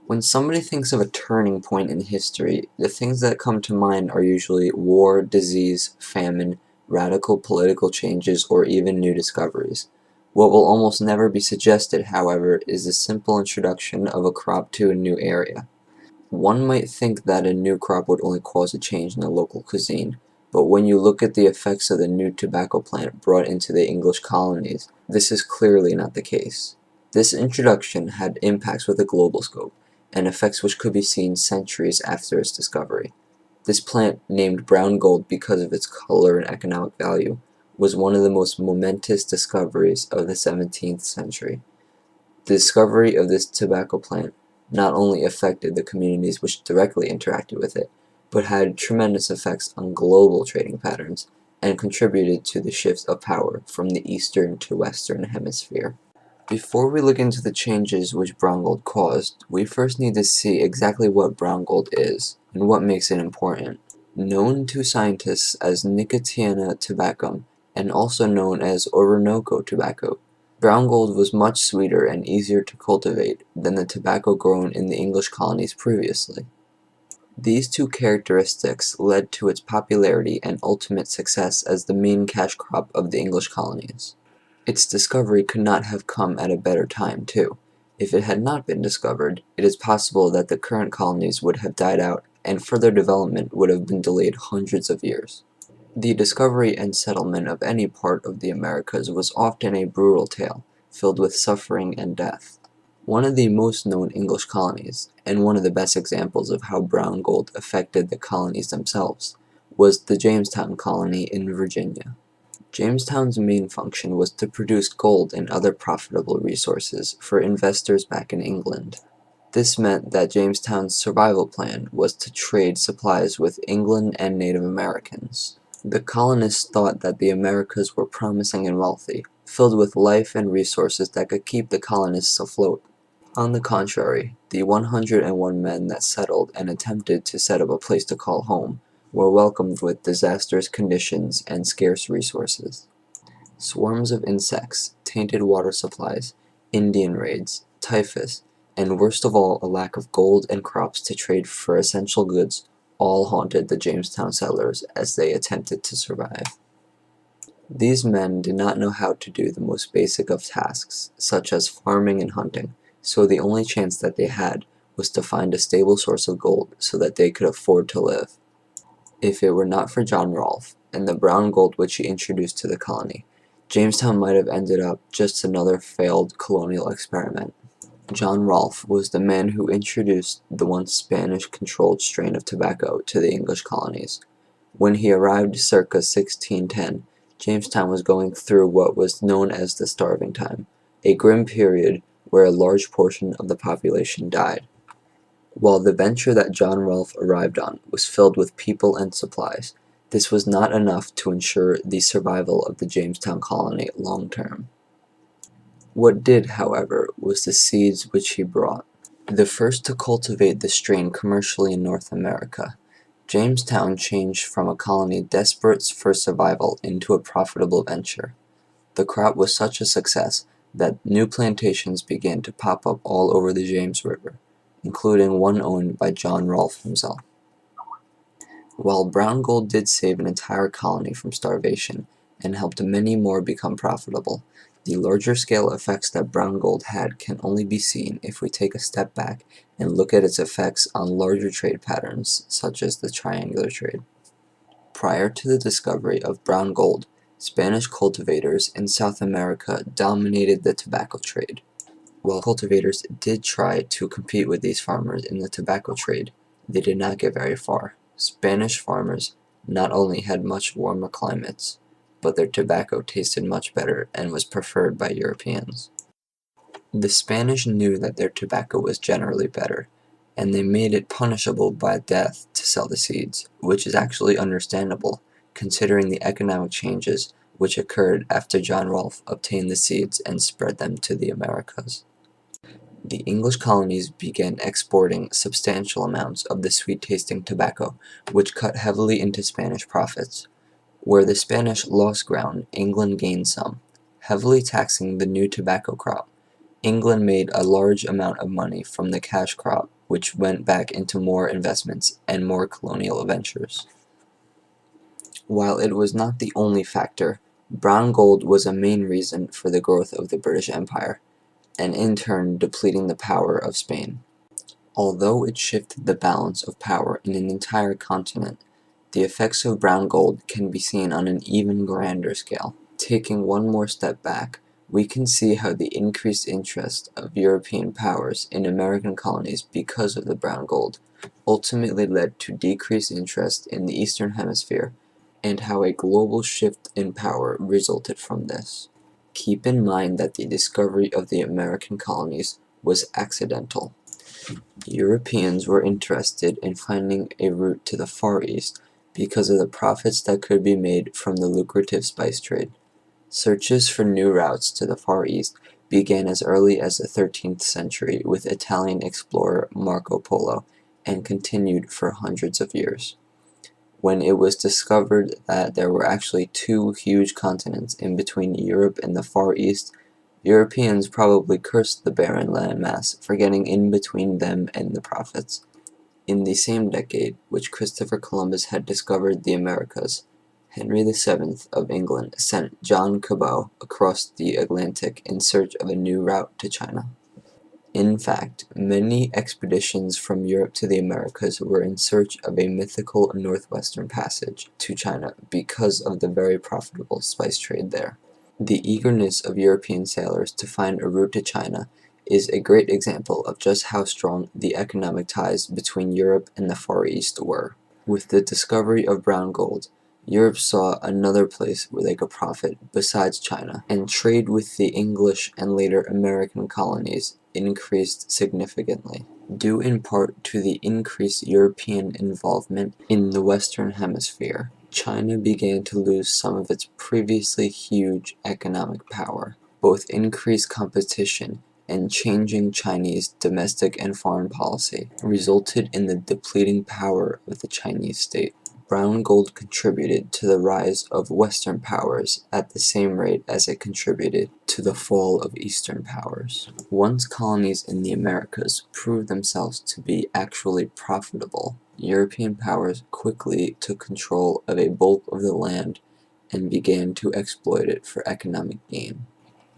When somebody thinks of a turning point in history, the things that come to mind are usually war, disease, famine, radical political changes, or even new discoveries. What will almost never be suggested, however, is the simple introduction of a crop to a new area. One might think that a new crop would only cause a change in the local cuisine, but when you look at the effects of the new tobacco plant brought into the English colonies, this is clearly not the case. This introduction had impacts with a global scope, and effects which could be seen centuries after its discovery. This plant, named brown gold because of its color and economic value, was one of the most momentous discoveries of the 17th century. The discovery of this tobacco plant not only affected the communities which directly interacted with it, but had tremendous effects on global trading patterns and contributed to the shift of power from the eastern to western hemisphere. Before we look into the changes which brown gold caused, we first need to see exactly what brown gold is and what makes it important. Known to scientists as Nicotiana tabacum and also known as Orinoco tobacco, brown gold was much sweeter and easier to cultivate than the tobacco grown in the English colonies previously. These two characteristics led to its popularity and ultimate success as the main cash crop of the English colonies. Its discovery could not have come at a better time, too. If it had not been discovered, it is possible that the current colonies would have died out and further development would have been delayed hundreds of years. The discovery and settlement of any part of the Americas was often a brutal tale, filled with suffering and death. One of the most known English colonies, and one of the best examples of how brown gold affected the colonies themselves, was the Jamestown colony in Virginia. Jamestown's main function was to produce gold and other profitable resources for investors back in England. This meant that Jamestown's survival plan was to trade supplies with England and Native Americans. The colonists thought that the Americas were promising and wealthy, filled with life and resources that could keep the colonists afloat. On the contrary, the 101 men that settled and attempted to set up a place to call home were welcomed with disastrous conditions and scarce resources. Swarms of insects, tainted water supplies, Indian raids, typhus, and worst of all, a lack of gold and crops to trade for essential goods all haunted the Jamestown settlers as they attempted to survive. These men did not know how to do the most basic of tasks, such as farming and hunting, so the only chance that they had was to find a stable source of gold so that they could afford to live. If it were not for John Rolfe and the brown gold which he introduced to the colony, Jamestown might have ended up just another failed colonial experiment. John Rolfe was the man who introduced the once Spanish-controlled strain of tobacco to the English colonies. When he arrived circa 1610, Jamestown was going through what was known as the Starving Time, a grim period where a large portion of the population died. While the venture that John Rolfe arrived on was filled with people and supplies, this was not enough to ensure the survival of the Jamestown colony long term. What did, however, was the seeds which he brought. The first to cultivate the strain commercially in North America, Jamestown changed from a colony desperate for survival into a profitable venture. The crop was such a success that new plantations began to pop up all over the James River, including one owned by John Rolfe himself. While brown gold did save an entire colony from starvation and helped many more become profitable, the larger scale effects that brown gold had can only be seen if we take a step back and look at its effects on larger trade patterns, such as the triangular trade. Prior to the discovery of brown gold, Spanish cultivators in South America dominated the tobacco trade. While cultivators did try to compete with these farmers in the tobacco trade, they did not get very far. Spanish farmers not only had much warmer climates, but their tobacco tasted much better and was preferred by Europeans. The Spanish knew that their tobacco was generally better, and they made it punishable by death to sell the seeds, which is actually understandable, considering the economic changes which occurred after John Rolfe obtained the seeds and spread them to the Americas. The English colonies began exporting substantial amounts of the sweet-tasting tobacco, which cut heavily into Spanish profits. Where the Spanish lost ground, England gained some, heavily taxing the new tobacco crop. England made a large amount of money from the cash crop which went back into more investments and more colonial adventures. While it was not the only factor, brown gold was a main reason for the growth of the British Empire, and in turn depleting the power of Spain. Although it shifted the balance of power in an entire continent, the effects of brown gold can be seen on an even grander scale. Taking one more step back, we can see how the increased interest of European powers in American colonies because of the brown gold ultimately led to decreased interest in the Eastern Hemisphere, and how a global shift in power resulted from this. Keep in mind that the discovery of the American colonies was accidental. Europeans were interested in finding a route to the Far East because of the profits that could be made from the lucrative spice trade. Searches for new routes to the Far East began as early as the 13th century with Italian explorer Marco Polo, and continued for hundreds of years. When it was discovered that there were actually two huge continents in between Europe and the Far East, Europeans probably cursed the barren landmass for getting in between them and the profits. In the same decade which Christopher Columbus had discovered the Americas, Henry VII of England sent John Cabot across the Atlantic in search of a new route to China. In fact, many expeditions from Europe to the Americas were in search of a mythical northwestern passage to China because of the very profitable spice trade there. The eagerness of European sailors to find a route to China is a great example of just how strong the economic ties between Europe and the Far East were. With the discovery of brown gold, Europe saw another place where they could profit besides China, and trade with the English and later American colonies increased significantly. Due in part to the increased European involvement in the Western Hemisphere, China began to lose some of its previously huge economic power. Both increased competition and changing Chinese domestic and foreign policy resulted in the depleting power of the Chinese state. Brown gold contributed to the rise of Western powers at the same rate as it contributed to the fall of Eastern powers. Once colonies in the Americas proved themselves to be actually profitable, European powers quickly took control of a bulk of the land and began to exploit it for economic gain.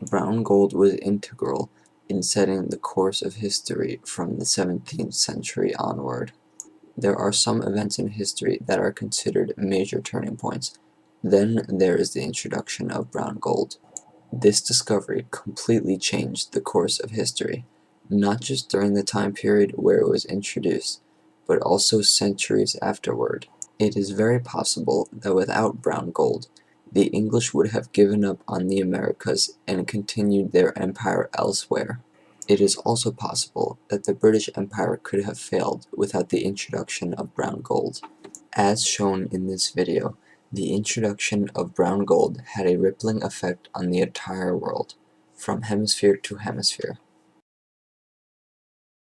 Brown gold was integral in setting the course of history from the 17th century onward. There are some events in history that are considered major turning points. Then there is the introduction of brown gold. This discovery completely changed the course of history, not just during the time period where it was introduced, but also centuries afterward. It is very possible that without brown gold, the English would have given up on the Americas and continued their empire elsewhere. It is also possible that the British Empire could have failed without the introduction of brown gold. As shown in this video, the introduction of brown gold had a rippling effect on the entire world, from hemisphere to hemisphere.